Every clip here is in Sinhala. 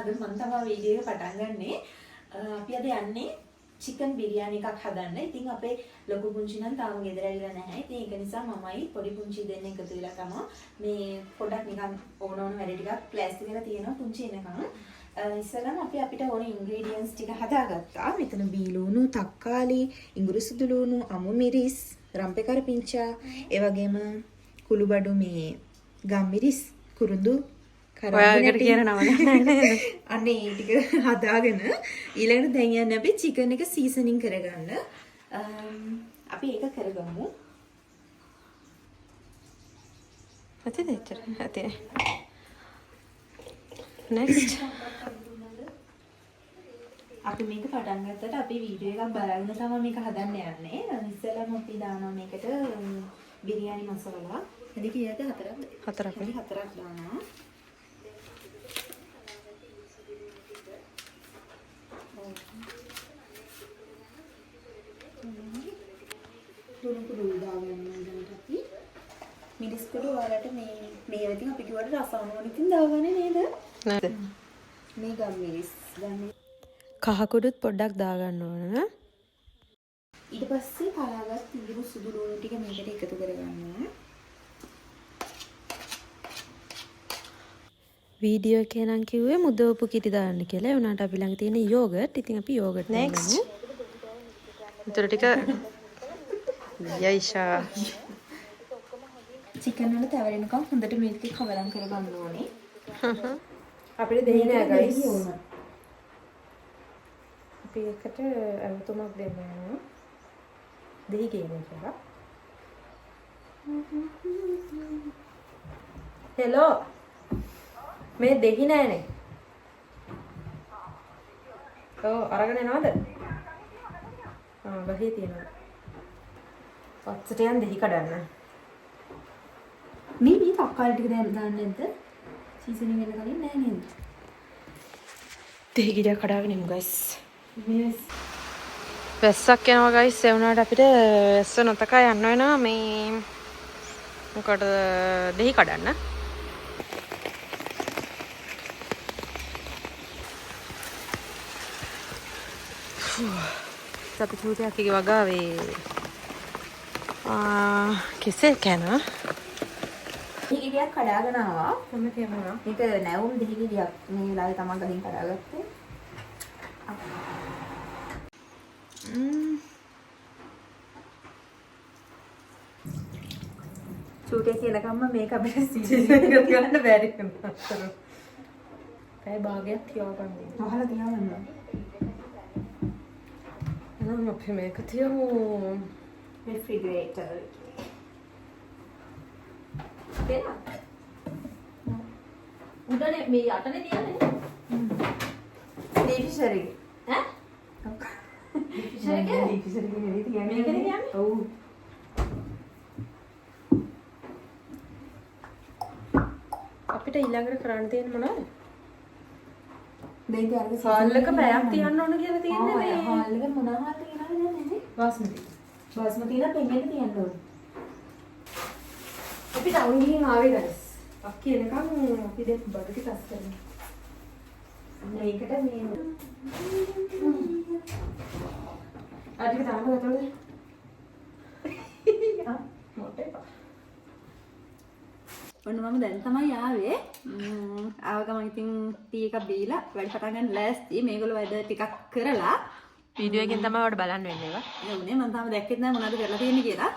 අද මම තමයි වීඩියෝ එක පටන් ගන්නෙ. අපි අද යන්නේ චිකන් බිරියානි එකක් හදන්න. ඉතින් අපේ ලොකු පුංචි නම් තාම ගෙදර ඇවිල්ලා නැහැ. ඉතින් ඒක නිසා මමයි පොඩි පුංචි දෙන්නෙක් එකතු වෙලා තමයි මේ පොඩක් නිකන් ඕන වැඩ ටිකක් ප්ලෑස්ටි කරලා තියෙනවා පුංචි එනකන්. ඉස්සෙල්ලාම අපි අපිට ඕන ඉන්ග්‍රීඩියන්ට්ස් ටික හදාගත්තා. මෙතන බීලුණු, තක්කාලි, ඉඟුරු සුදු ලුණු, අමු මිරිස්, රම්පේ කරපිංචා, ඒ වගේම කුළුබඩු මේ ගම්මිරිස්, කුරුඳු ඔයාලකට කියන නම නෑ. අනේ ටික හදාගෙන ඊළඟට දැන් යන්නේ අපි චිකන් එක සීසනින් කරගන්න. අපි ඒක කරගමු. ඇතිද එච්චර? ඇති. next අපි මේක පටන් ගත්තට අපි වීඩියෝ එකක් බලන්න තමයි මේක හදන්න යන්නේ. ඉස්සෙල්ලාම අපි දානවා මේකට බිරියානි මසාලා. එදි කීයද? හතරක් දානවා. තුන කුඩු දාගන්න ඕනේ අපි. මිරිස් කුඩු වලට මේ ඉතින් අපි කිව්වට රස අනුව ඉතින් දාගන්නේ නේද? නේද? මේ ගම් මිරිස් ගන්න. කහ කුඩුත් පොඩ්ඩක් දාගන්න ඕන නේ. ඊට පස්සේ කලාගත් ඉඟුරු සුදු ලුණු ටික මේකට එකතු කරගන්නවා. වීඩියෝ එකේ නම් කිව්වේ මුදවපු කිරි දාන්න කියලා. ඒ උනාට අපි ළඟ තියෙන යෝගට්. ඉතින් අපි යෝගට් next. ඊටර ටික යයිෂා චිකන් වල තවරෙනකම් හොඳට මේක කවරම් කරගන්න ඕනේ. අපිට දෙහි නෑ ගයිස්. අපි එකට අලුතමක් දෙන්න යනවා. දෙහි ගේන කියලා. හෙලෝ. මේ දෙහි නෑනේ. ඔව් අරගෙන එනවද? බහේ තියෙනවා. පස්සට යන් දෙහි කඩන්න. මේ තක්කාලි ටික දැන් දාන්න නැද්ද? සීසනින් වෙන කලින් නෑ නේද? දෙහි ගිඩියක් කඩාගෙන ඉමු ගයිස්. yes. වැස්සක් යනවා ගයිස්. ඒ වුණාට අපිට වැස්ස නොතකා යන්න වෙනවා මේ මොකටද දෙහි කඩන්න. tapi tuh ya kayak wagawe කිසේ කන දෙහිගිරියක් කඩාගෙන ආවා. මම කියනවා. මේක නැවුම් දෙහිගිරියක් මේ වෙලාවේ තමන් ගලින් කඩාගත්තේ. චූටේ කියනකම්ම මේක අපිට සීසන් එකක් ගන්න බැරි වෙනවා. පැය භාගයක් තියාගන්න. අහලා තියාගන්න. නම් අපි මේක තියමු refrigerator. උඩනේ මේ යටනේ තියන්නේ. ඩීෆිෂර් එක. ඈ? ඩීෆිෂර් එක? ඩීෆිෂර් එක නෙවෙයි තියන්නේ. මේකනේ තියන්නේ? ඔව්. අපිට ඊළඟට කරන්න තියෙන මොනවද? දෙයින් අරගෙන හාල් එක පැයක් තියන්න ඕන කියලා තියෙන්නේ මේ. හාල් එක මොනවා හරි තියනවද දැන් බාස්මති. බාස්මති ලා පෙන්නට තියන්න ඕනේ. අපි ටවුන් ගිහින් ආවේ ගයිස්. අක්කි එනකම් අපි දැන් බඩු ටික අස් කරමු. මේකට මේ අදිට තාම ගතවද? ඔන්න මම දැන් තමයි ආවේ. ආව ගමන් ඉතින් ටී එකක් බීලා වැඩ පටන් ගන්න ලෑස්ති. මේගොල්ලෝ වැඩ ටිකක් කරලා වීඩියෝ එකෙන් තමයි ඔයාලට බලන්න වෙන්නේ ඒවා. ඒ උනේ මම තාම දැක්කෙත් නෑ මොනවද කරලා තියෙන්නේ කියලා.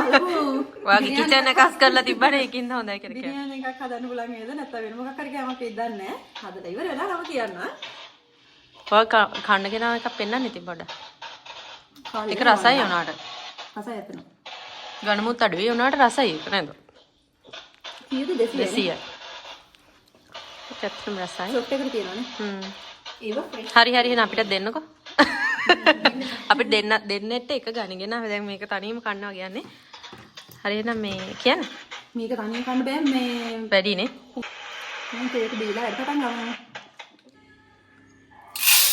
බලමු. ඔයාගේ කිචන් එක අස් කරලා තිබ්බනේ ඒකින්ද හොඳයි කියලා. බිරියානි එකක් හදන්න පුළුවන් නේද? නැත්නම් වෙන මොකක් හරි කෑමක් ඉදන්නේ නෑ. හදලා ඉවර වෙලා නම කියන්න. ඔයා කන්න කෙනා එකක් පෙන්නන්න ඉතින් පොඩ. ඒක රසයි උනාට. රසයි ඇතන. ගණමුත් අඩුවේ උනාට රසයි ඒක නේද? කීයද 200? ඇත්තටම රසයි. ෂොප් එකට තියෙනවනේ. ඒව ෆ්‍රෙෂ්. හරි හරි එහෙනම් අපිට දෙන්නකෝ. අපිට දෙන්නෙට එක ගණගෙන දැන් මේක තනියම කන්නවා කියන්නේ. හරි එහෙනම් මේ කියන්නේ මේක තනියම කන්න බෑ මේ වැඩිනේ. මම ඒක දීලා වැඩ පටන් ගන්නවා.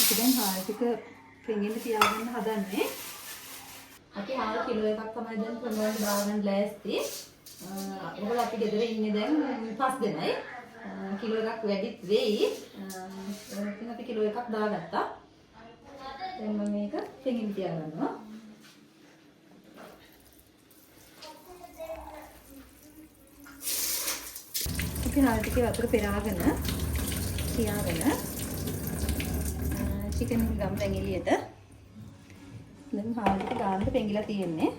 අපි දැන් හාල් ටික පෙඟෙන්න තියාගන්න හදන්නේ. අපි හාල් කිලෝ එකක් තමයි දැන් ප්‍රමාණයට දාගන්න ලෑස්ති. ඒකල අපි ගෙදර ඉන්නේ දැන් 5 දෙනයි. කිලෝ එකක් වැඩිත් වෙයි. ඉතින් අපි කිලෝ එකක් දාගත්තා. දැන් මම මේක පෙඟින් තියාගන්නවා. අපි හාල් ටික වතුර පෙරාගෙන තියාගෙන චිකන් එක ගමු දැන් එළියට. දැන් හාල් ටික ගාන්න පෙඟිලා තියෙන්නේ.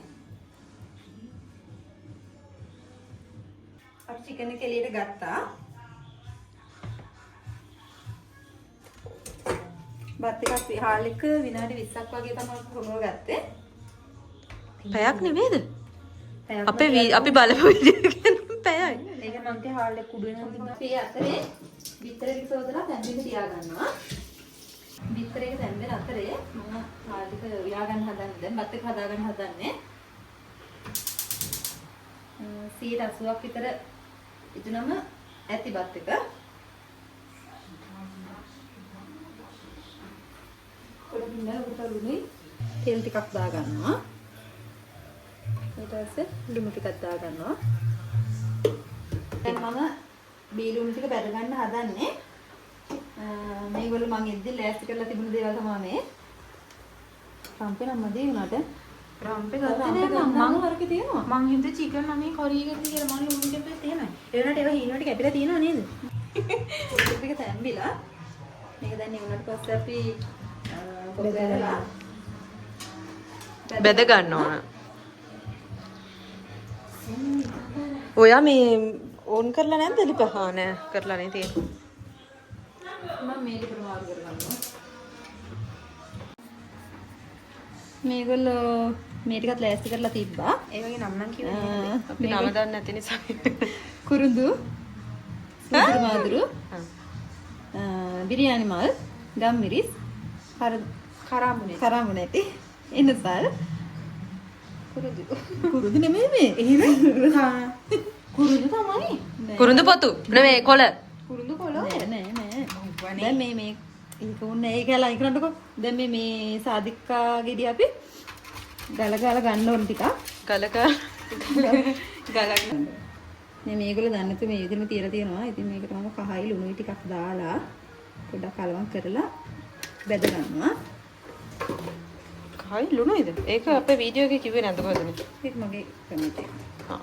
අපි චිකන් එක එළියට ගත්තා. බත් එකක් හාල් එක විනාඩි 20ක් වගේ තමයි හොරව ගත්තේ. පැයක් නෙමෙයිද? අපි බලපු විදිහට පැයයි. ඒක මම කිය හාල් එක කුඩු වෙනවා. අපි අතරේ බිත්තර ටික සෝදලා තැම්බෙන්න තියා ගන්නවා. බිත්තර එක තැම්බෙන අතරේ මම හාල් ටික උයා ගන්න හදන්නේ. දැන් බත් එක හදා ගන්න හදන්නේ. 80ක් විතර ඉදුනම ඇති බත් එක. තෙල් ටිකක් දා ගන්නවා. ඊට පස්සේ ලුණු ටිකක් දා ගන්නවා. දැන් මම බීලුණු ටික බැද ගන්න හදන්නේ. මේගොල්ලෝ මං එද්දි ලෑස්ති කරලා තිබුණ දේවල් තමයි මේ. රම්පේ නම් මදි උනාට. රම්පේ ගත්තේ නෑ මං වරකේ තියෙනවා. මං හිතුවේ චිකන් අනේ කරි එකද කියලා මං ලුණු ටික තියෙනවා. ඒ වුණාට ඒවා හීනවට කැපිලා තියෙනව නේද? ටික තැම්බිලා. මේක දැන් නෙවුනට පස්සේ අපි බෙද ගන්න ඕන. ඔයා මේ ඕන් කරලා නැද්ද ලිප? නෑ කරලා නේ තියෙන්නේ. මම මේක ප්‍රමාද කරගන්නවා. මේගොල්ලෝ මේ ටිකත් ලෑස්ති කරලා තිබ්බා. ඒ වගේ නම් කිව්වේ අපි නම දන්නේ නැති නිසා. කුරුඳු, සුදුරු මාදුරු, බිරියානි මල්, ගම්මිරිස්, කරාමුණේටි, එනසල්, කුරුඳු නෙමෙයි මේ. එහෙම කුරුඳු තමයි. කුරුඳු පොතු නෙමෙයි කොළ. කුරුඳු කොළ නෑ. දැන් මේ ඒක උන්නේ ඒක ලයි කරන්නකො. දැන් මේ සාදික්කා ගෙඩි අපි ගලගල ගන්න ඕන ටිකක්. ගලගන්න. මේ මේගොල්ලෝ දන්නේ නැතු මේ විදිහම තියලා තියෙනවා. ඉතින් මේකට මම කහයි ලුණුයි ටිකක් දාලා පොඩ්ඩක් කලවම් කරලා බෙද ගන්නවා. කයි ලුණුයිද? ඒක අපේ වීඩියෝ එකේ කිව්වේ නැද්ද කොහෙද? ඒක මගේ කමෙන්ට් එක. හා.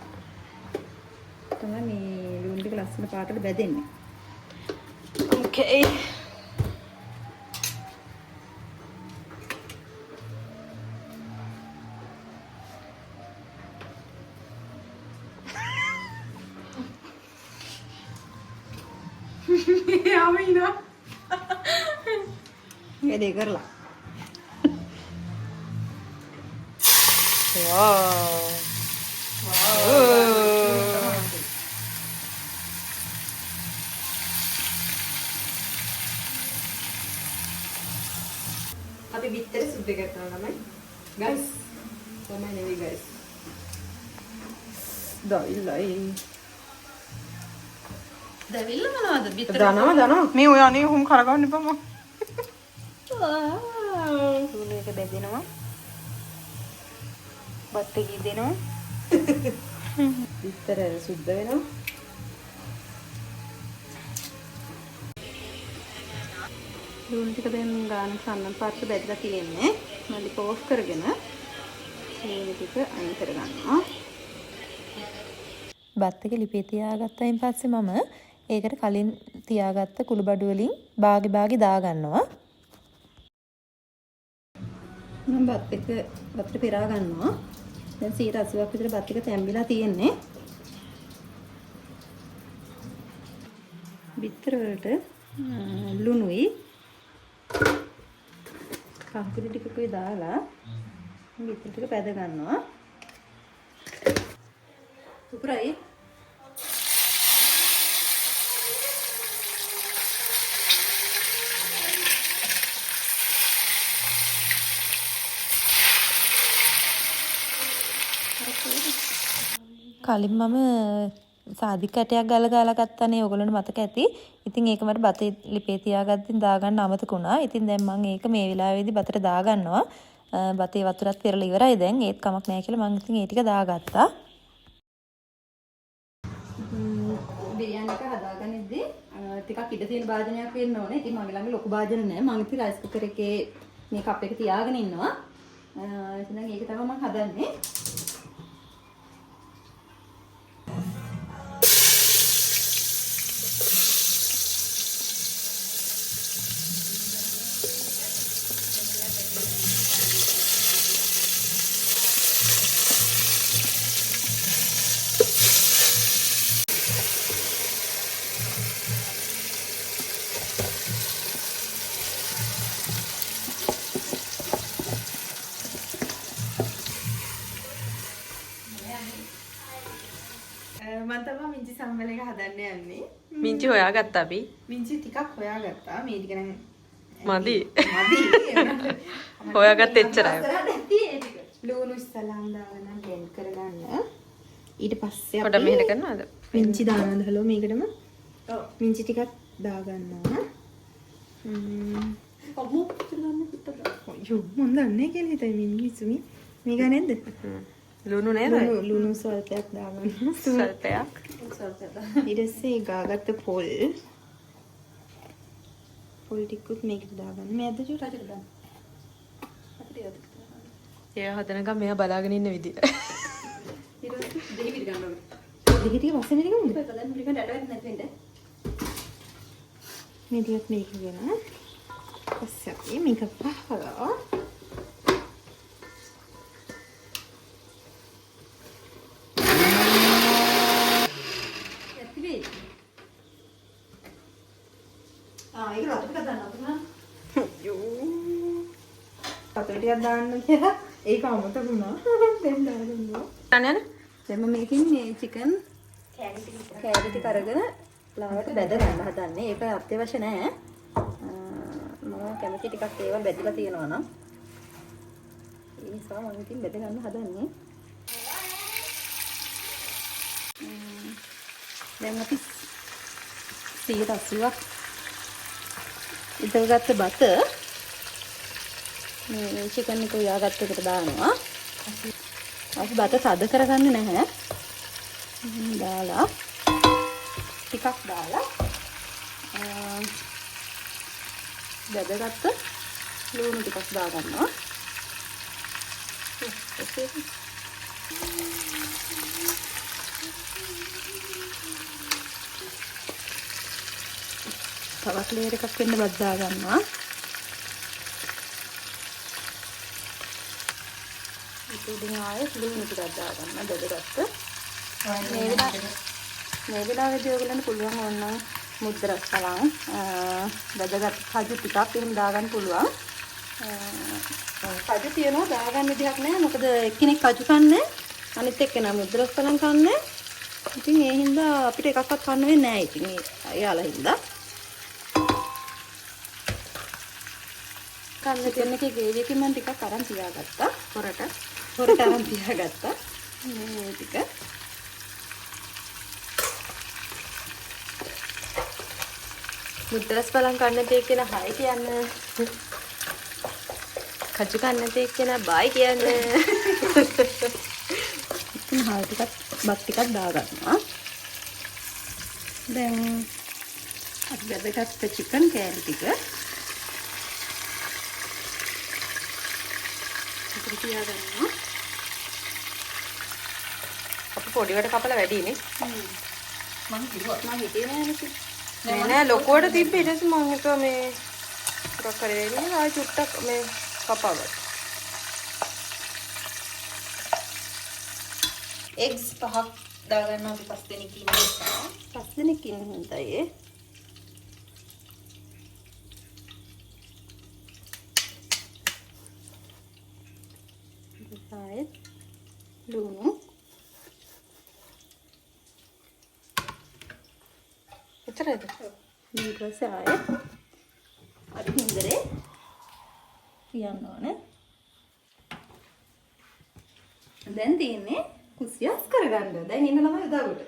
තමයි මේ ලුණු ටික ලස්සන පාටට බෙදෙන්නේ. Okay. Amina.Ede කරලා. Wow. අපි බිත්තර සුද්ධ කරනවා තමයි. Guys. තමයි නෙවෙයි guys. දවිල්ලයි. දවිල්ල මොනවද? බිත්තර දනවා. මේ ඔය අනේ හුම් කරගන්න එපා මම. සූල එක බෙදෙනවා. බත් එක ඉදෙනවා. බිත්තර සුද්ධ වෙනවා. ලුණු ටික දැන් ගාන සම්නම් පාට බෙදලා තියෙන්නේ. මම ලිප ඕෆ් කරගෙන මේ ටික අයින් කරගන්නවා. බත් එක ලිපේ තියාගත්තයින් පස්සේ මම ඒකට කලින් තියාගත්ත කුළු බඩු වලින් භාගි දා ගන්නවා. මම බත් එක වතුර පෙරා ගන්නවා. දැන් 80ක් විතර බත් එක තැම්බිලා තියෙන්නේ. බිත්තර වලට ලුණුයි කහකුඩු ටිකකුයි දාලා බිත්තර ටික පැද ගන්නවා. උපරයි කලින් මම සාදික කැටයක් ගාලා ගත්තානේ ඔයගොල්ලන්ට මතක ඇති. ඉතින් ඒක මට බත ලිපේ තියාගත්තින් දාගන්න අමතක වුණා. ඉතින් දැන් මම ඒක මේ වෙලාවේදී බතට දාගන්නවා. බතේ වතුරත් පෙරලා ඉවරයි දැන්. ඒත් කමක් නැහැ කියලා මම ඉතින් ඒ ටික දාගත්තා. බිරියානි එක හදාගනිද්දී ටිකක් ඉඩ තියෙන භාජනයක් වෙන්න ඕනේ. ඉතින් මගේ ළඟ ලොකු භාජන නැහැ. මම ඉතින් රයිස් කුකර් එකේ මේ කප් එක තියාගෙන ඉන්නවා. එහෙනම් ඒක තමයි මම හදන්නේ. මම තමයි මිංචි සම්මල එක හදන්න යන්නේ. මිංචි හොයාගත්තා අපි. මිංචි ටිකක් හොයාගත්තා. මේ ටික නම් මදි. මදි. හොයාගත්ත එච්චරයි. ලුණු ඉස්සලාම් දාගෙන බ්ලෙන්ඩ් කරගන්න. ඊට පස්සේ පොඩ මෙහෙර කරනවද? මිංචි දානවද හලෝ මේකටම? ඔව්. මිංචි ටිකක් දාගන්නවා. අම්මෝ කරගන්න පිටට. අයියෝ මන් දන්නේ කියලා හිතයි මිංචි මේක නේද? ලුණු නේද? ලුණු ස්වල්පයක් දාගන්න. ස්වල්පයක්. ඊට පස්සේ ගාගත්ත පොල් ටිකුත් මේකට දාගන්න. මේ අද චූ රජට දාන්න. ඒ හදනකම් මෙයා බලාගෙන ඉන්න විදිය. ඊට පස්සේ දෙහි පිට ගන්න ඕනේ. දෙහි ටික පස්සේ මේක ගමුද? බලන්න පිළිගන්න ඩඩ වෙන්නේ නැති වෙන්න. මේ ටිකත් මේකගෙන. පස්සේ අපි මේක පහලා ඒක රතු ටිකක් දාන්න අපුනා. පතර ටිකක් දාන්න කියලා ඒක අමතක වුණා. දැන් දාගන්නවා. අනේ දැන් මම මේකෙන් මේ චිකන් කෑලි ටික අරගෙන ලාවට බැද ගන්න හදන්නේ. ඒක අත්‍යවශ්‍ය නැහැ. මම කැමති ටිකක් ඒවා බැදලා තියෙනවා නම් ඒ නිසා මම ඉතින් බැද ගන්න හදන්නේ. දැන් අපි 180ක් ඉදගත්ත බත මේ චිකන් එක උයාගත්ත එකට දානවා. අපි බත සද කරගන්නේ නැහැ. දාලා ටිකක් දාලා බෙදගත්ත ලුණු ටිකක් දාගන්නවා. තවත් ලේයර් එකක් වෙන්න බත් දාගන්නවා. ඉතින් ආයෙත් ලුණු ටිකක් දාගන්න බෙදගත්ත. මේ වෙලාවේදී ඔයගොල්ලන්ට පුළුවන් ඕනනම් මුද්දරස් කලං බෙදගත් කජු ටිකක් එහෙම දාගන්න පුළුවන්. කජු තියනවා දාගන්න විදිහක් නැහැ. මොකද එක්කෙනෙක් කජු කන්නේ අනිත් එක්කෙනා මුද්දරස් කලං කන්නේ. ඉතින් ඒ හින්දා අපිට එකක්වත් කන්න වෙන්නේ නැහැ. ඉතින් එයාලා හින්දා කන්න තියෙන එකේ ග්‍රේවි එකෙන් මම ටිකක් අරන් තියාගත්තා. හොරට අරන් තියාගත්තා. මේ ටික මුද්දරස් බලන් කන්න තේ කියන හයි කියන්න. කජු කන්න තේ කියන බයි කියන්න. ඉතින් හාල් ටිකක් බත් ටිකක් දාගන්නවා. දැන් අපි බෙදගත්ත චිකන් කෑලි ටික අපිට තියාගන්නවා. අපි පොඩිවට කපලා වැඩිනේ. මම හිතේ නෑනේ. නෑ ලොකුවට තිබ්බ ඊට පස්සේ මම හිතුවා මේ ටිකක් කරේ නේ ආයෙ චුට්ටක් මේ කපවල. එග්ස් 5ක් දාගන්නවා අපි 5 දෙනෙක් ඉන්න නිසා. 5 දෙනෙක් ඉන්න හින්දා ඒ ආයෙත් ලුණු එතරම්ද? ඊට පස්සේ ආයෙත් අර හින්දරේ තියන්න ඕනේ. දැන් තියෙන්නේ කුසියස් කරගන්න. දැන් ඉන්න ළමයි උදව්වට.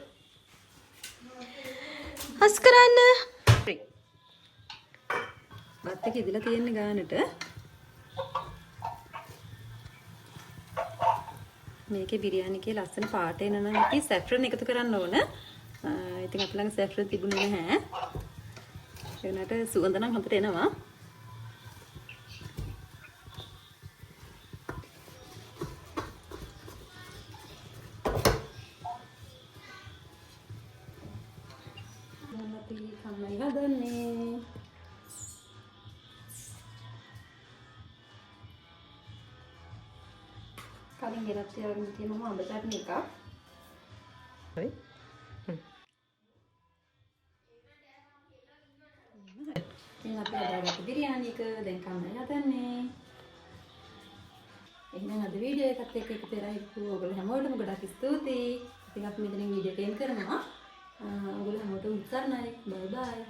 හස් කරන්න. බත් එක ඉදලා තියෙන ගානට මේකේ බිරියානි එකේ ලස්සන පාට එන නම් ඉතින් සැෆ්‍රන් එකතු කරන්න ඕන. ඉතින් අපි ළඟ සැෆ්‍රන් තිබුණේ නැහැ. ඒ වුණාට සුවඳ නම් හොඳට එනවා. අපි කම්මයි හදන්නේ. කලින් ගෙනත් තියාගෙන තියෙනවා අඹ චට්නි එකක්. හරි. ඉතින් අපි හදාගත්ත බිරියානි එක දැන් කන්නයි හදන්නේ. එහෙනම් අද වීඩියෝ එකත් එක්ක එකතු වෙලා ඉපු ඔයගොල්ලෝ හැමෝටම ගොඩක් ස්තුතියි. ඉතින් අපි මෙතනින් වීඩියෝ එක එන්ඩ් කරනවා. ඔයගොල්ලෝ හැමෝටම උත්සාහයි. බයි බයි.